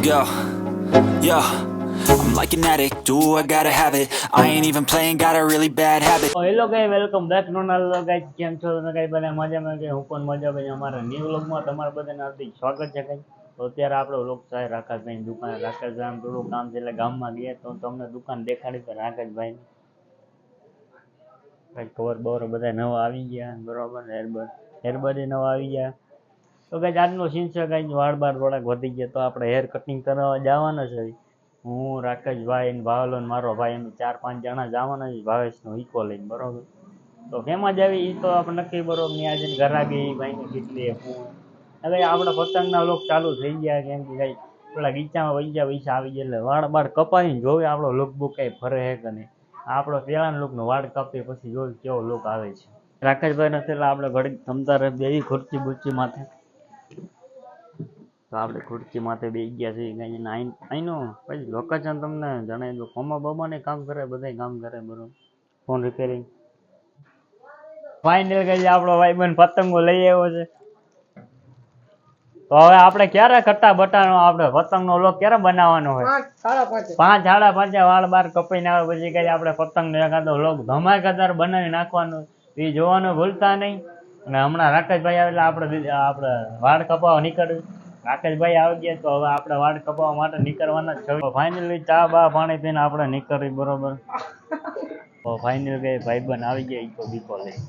Let's go. Yeah, I'm like an addict, do I gotta have it. I ain't even playing, got a really bad habit. Hello ગાઈ, welcome back નોનાલ ગાઈ. કેમ છો તમે ગાઈ? બધા મજામાં કે હું પણ મજા ભાઈ. અમારા ન્યુ વ્લોગમાં તમારા બધાને હાર્દિક સ્વાગત છે ગાઈ. તો અત્યારે આપણો વ્લોગ છે રાકેશભાઈની દુકાન. રાકેશભાઈ આમ થોડું કામ છે એટલે ગામમાં ગયા તો તમને દુકાન દેખાડી તો રાકેશભાઈ કંઈક કવર બવર બધા નવા આવી ગયા બરોબર. હેરબડ નવા આવી ગયા. તો ગાઈ આજનો સીન છે ગાઈ, વાળ બાર થોડાક વધી ગયા તો આપણે હેર કટિંગ કરવા જવાના છે. હું રાકેશભાઈ ને ભાવલો ને મારો ભાઈ એમ 4-5 જણા જવાના છે ભાવેશનો ઈકો લઈને બરોબર. તો કેમાં જ આવી એ તો આપણે નક્કી બરોબર. ત્યાં જઈને ઘરાકી ભાઈને કેટલી હું હવે આપણે પતંગના લોક ચાલુ થઈ ગયા. કેમ કે કઈ પેલા ગીચામાં પૈસા આવી ગયા એટલે વાળ બાળ કપાઈને જોવે આપણો લુક બુક કઈ ફરે હે કે નહીં. આપણો પેલાના લુકનો વાળ કાપીએ પછી જોયું કેવો લુક આવે છે. રાકેશભાઈ નથી એટલે આપણે ઘડીક જમતા રહે બેવી ખુરચી બુરચી માથે. તો આપણે ખુરચી માથે બેસી ગયા છીએ. અહીંનું પછી લોકેશન તમને જણાવી દો. કોમા બાબાને કામ કરે, બધા કામ કરે બરોબર. ફોન રિપેરિંગ ફાઇનલ કઈ આપણો ભાઈબંધ પતંગો લઈ આવ્યો છે. તો હવે આપણે ક્યારે કટ્ટા બટાનો આપણે પતંગનો લોક ક્યારે બનાવવાનો હોય? 5:30 વાળ બાર કપાઈને આવે પછી કઈ આપણે પતંગનો એકાદો લોક ધમાકેદાર બનાવી નાખવાનો. એ જોવાનું ભૂલતા નહીં. અને હમણાં રાકેશભાઈ આવે એટલે આપણે વાળ કપાવા નીકળ્યું. રાકેશભાઈ આવી ગયા તો હવે આપણે વાળ કપાવવા માટે નીકળવાના જ છે. ફાઇનલી ચા બા પાણી પીને આપણે નીકળી બરોબર. તો ફાઇનલ ગઈ ભાઈબંધ આવી ગયા ઈકો બીકો લઈ.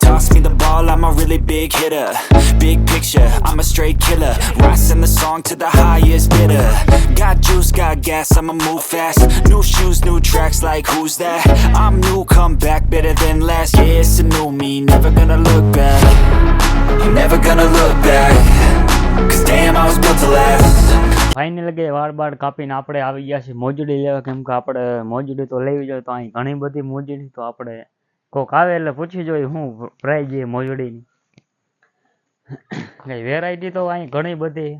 Toss me the ball, I'm a really big hitter. Big picture, I'm a straight killer. Rising the song to the highest bidder. Got juice, got gas, I'ma move fast. New shoes, new tracks, like who's that? I'm new, come back, better than last. Yeah, it's a new me, never gonna look back. I'm never gonna look back. Cause damn, I was built to last. Final ગઈ વાળ બાળ કાપીને આપણે આવી ગયા છીએ મોજડી લેવા. કેમ કે આપણે મોજડી તો લેવી જોઈએ. તો અહીં ઘણી બધી મોજડી તો આપણે કોક આવે એટલે પૂછી જોઈએ શું પ્રાઇઝ છે મોજડીની. કઈ વેરાયટી તો અહીં ઘણી બધી.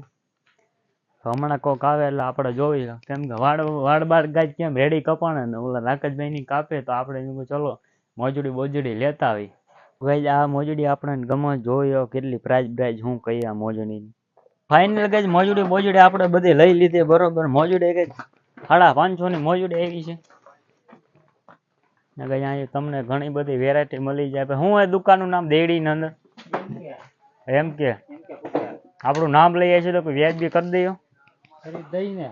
તો હમણાં કોક આવે એટલે આપણે જોઈએ. કેમ કે વાળ બાળ ગાય કેમ રેડી કપાણે ને ઓલા રાકેશભાઈની કાપે તો આપણે એમ ચલો મોજડી બોજડી લેતા આવી. ગાય આ મોજડી આપણે ગમે જોઈએ કેટલી પ્રાઇઝ શું કહીએ આ મોજડીની. ફાઇનલ ગઈ મોજડી બોજડી આપણે બધી લઈ લીધી બરોબર. મોજડી કઈ 550 ની મોજડી આવી છે. અહીંયા તમને ઘણી બધી વેરાયટી મળી જાય. હું એ દુકાનનું નામ દેડી ની અંદર એમ કે આપણું નામ લઈએ છીએ તો કોઈ વ્યાજબી કરી દઈએ દઈને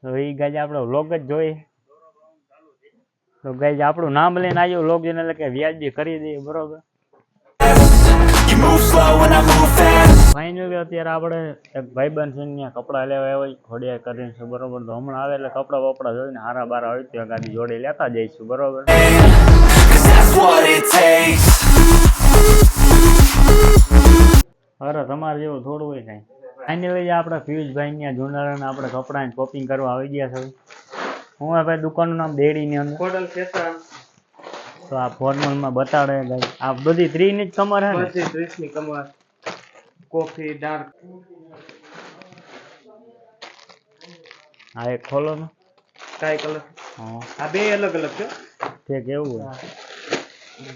તો એ ગાય આપણો વ્લોગ જ જોઈએ. તો ગાય આપણું નામ લઈને આવ્યો વ્લોગ જોઈને એટલે કે વ્યાજબી કરી દઈએ બરોબર. ફાઇનલ અત્યારે આપણે એક ભાઈબંધ છે ત્યાં કપડાં લેવા આવ્યા ખોડિયા કરીને છે બરોબર. તો હમણાં આવે એટલે કપડા બપડા જોઈને હારા બારા હોય તો ગાડી જોડે લેતા જઈશું બરોબર. અરે તમારે જેવું થોડું હોય કઈ. ફાઇનલી આપણે પિયુષભાઈ ત્યાં જુનારાને આપણે કપડાં શોપિંગ કરવા આવી ગયા છે. હું ભાઈ દુકાનનું નામ દેડીની અંદર. તો આ ફોર્મલમાં બતાડે આ બધી 30 ની જ કમર હે ને? 30 ની કમર. Coffee dark. હા એક ખોલો ને કાઈ કલર. આ બે અલગ અલગ છે તે કેવું હોય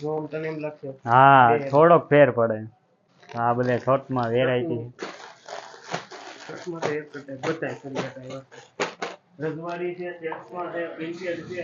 જો તને એમ લાગશે. હા થોડોક ફેર પડે. આ બધા શોર્ટમાં વેરાયટી શોર્ટમાં તો એક બતાય કરી શકાય. રજવાડી છે, શેક્સમાં છે, પ્રિન્ટેડ છે.